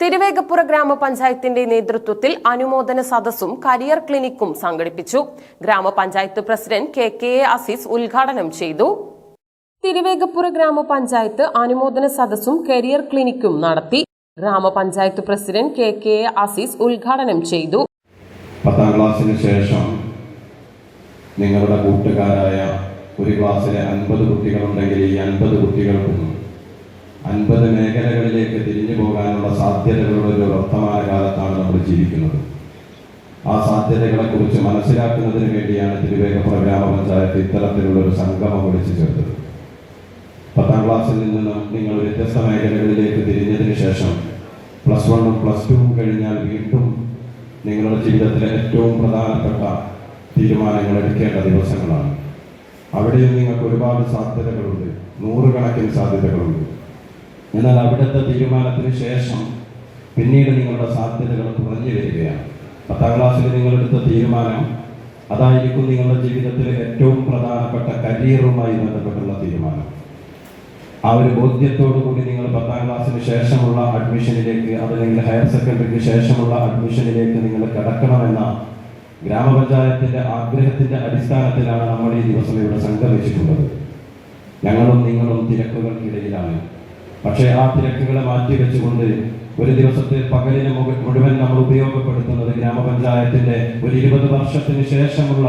തിരുവേഗപ്പുറ ഗ്രാമപഞ്ചായത്തിന്റെ നേതൃത്വത്തിൽ അനുമോദന സദസ്സും കരിയർ ക്ലിനിക്കും സംഘടിപ്പിച്ചു. ഗ്രാമപഞ്ചായത്ത് പ്രസിഡന്റ് കെ അസീസ് ഉദ്ഘാടനം ചെയ്തു. തിരുവേഗപ്പുറ ഗ്രാമപഞ്ചായത്ത് അനുമോദന സദസ്സും കരിയർ ക്ലിനിക്കും നടത്തി. ഗ്രാമപഞ്ചായത്ത് പ്രസിഡന്റ് കെ അസീസ് ഉദ്ഘാടനം ചെയ്തു. 10ാം ക്ലാസ്സിന് ശേഷം നിങ്ങളുടെ കൂട്ടുകാരായ ഒരു ക്ലാസ്സിലെ 50 കുട്ടികളുണ്ടെങ്കിൽ ഈ 50 കുട്ടികൾക്കും 50 മേഖലകളിലേക്ക് തിരിഞ്ഞു പോകാനുള്ള സാധ്യതകളുടെ ഒരു വർത്തമാന കാലത്താണ് നമ്മൾ ജീവിക്കുന്നത്. ആ സാധ്യതകളെക്കുറിച്ച് മനസ്സിലാക്കുന്നതിന് വേണ്ടിയാണ് തിരുവേഗപ്പുറ ഗ്രാമപഞ്ചായത്ത് ഇത്തരത്തിലുള്ള ഒരു സംഗമം വിളിച്ചു ചേർത്തത്. 10ാം ക്ലാസ്സിൽ നിന്ന് നിങ്ങൾ വ്യത്യസ്ത മേഖലകളിലേക്ക് തിരിഞ്ഞതിന് ശേഷം +1ഉം +2ഉം കഴിഞ്ഞാൽ വീണ്ടും നിങ്ങളുടെ ജീവിതത്തിലെ ഏറ്റവും പ്രധാനപ്പെട്ട തീരുമാനങ്ങൾ എടുക്കേണ്ട ദിവസങ്ങളാണ്. അവിടെയും നിങ്ങൾക്ക് ഒരുപാട് സാധ്യതകളുണ്ട്, നൂറുകണക്കിന് സാധ്യതകളുണ്ട്. എന്നാൽ അവിടുത്തെ തീരുമാനത്തിന് ശേഷം പിന്നീട് നിങ്ങളുടെ സാധ്യതകൾ കുറഞ്ഞു വരികയാണ്. 10ാം ക്ലാസ്സിൽ നിങ്ങളെടുത്ത തീരുമാനം അതായിരിക്കും നിങ്ങളുടെ ജീവിതത്തിലെ ഏറ്റവും പ്രധാനപ്പെട്ട കരിയറുമായി ബന്ധപ്പെട്ടുള്ള തീരുമാനം. ആ ഒരു ബോധ്യത്തോടു കൂടി നിങ്ങൾ 10ാം ക്ലാസ്സിന് ശേഷമുള്ള അഡ്മിഷനിലേക്ക്, അതല്ലെങ്കിൽ ഹയർ സെക്കൻഡറിക്ക് ശേഷമുള്ള അഡ്മിഷനിലേക്ക് നിങ്ങൾ കടക്കണമെന്ന ഗ്രാമപഞ്ചായത്തിന്റെ ആഗ്രഹത്തിന്റെ അടിസ്ഥാനത്തിലാണ് നമ്മൾ ഈ ദിവസം ഇവിടെ സംഗമിച്ചിട്ടുള്ളത്. ഞങ്ങളും നിങ്ങളും തിരക്കുകൾക്കിടയിലാണ്. പക്ഷേ ആ തിരക്കുകളെ മാറ്റിവെച്ചുകൊണ്ട് ഒരു ദിവസത്തെ പകലിന് മുഴുവൻ നമ്മൾ ഉപയോഗപ്പെടുത്തുന്നത് ഗ്രാമപഞ്ചായത്തിന്റെ ഒരു 20 വർഷത്തിന് ശേഷമുള്ള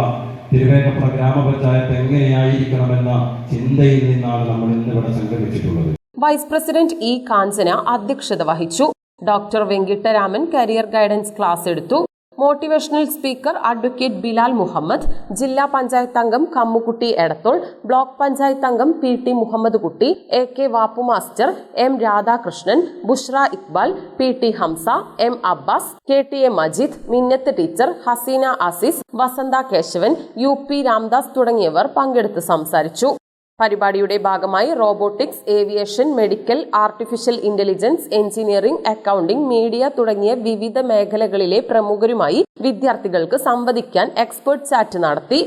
തിരുവേഗപ്പുറ ഗ്രാമപഞ്ചായത്ത് എങ്ങനെയായിരിക്കണമെന്ന ചിന്തയിൽ നിന്നാണ് നമ്മൾ ഇന്നിവിടെ സംഗമിച്ചിട്ടുള്ളത്. വൈസ് പ്രസിഡന്റ് ഇ കാഞ്ചന അധ്യക്ഷത വഹിച്ചു. Doctor Venkataraman career guidance class എടുത്തു. Motivational speaker advocate Bilal Muhammad, ജില്ലാ പഞ്ചായത്ത് അംഗം കമ്മുകുട്ടി എടത്തോൾ, ബ്ലോക്ക് പഞ്ചായത്ത് അംഗം PT Muhammad Kutty, AK Vappu master, M Radhakrishnan, Bushra Iqbal, PT Hamza, M Abbas, KTA Majeed, Minnath teacher, Haseena Asis, Vasantha Keshavan, UP Ramdas തുടങ്ങിയവർ പങ്കെടുത്ത് സംസാരിച്ചു. പരിപാടിയുടെ ഭാഗമായി robotics, aviation, medical, artificial intelligence, engineering, accounting, media തുടങ്ങിയ വിവിധ മേഖലകളിലെ പ്രമുഖരുമായി വിദ്യാർത്ഥികൾക്ക് സംവദിക്കാൻ എക്സ്പേർട്ട് ചാറ്റ് നടത്തി.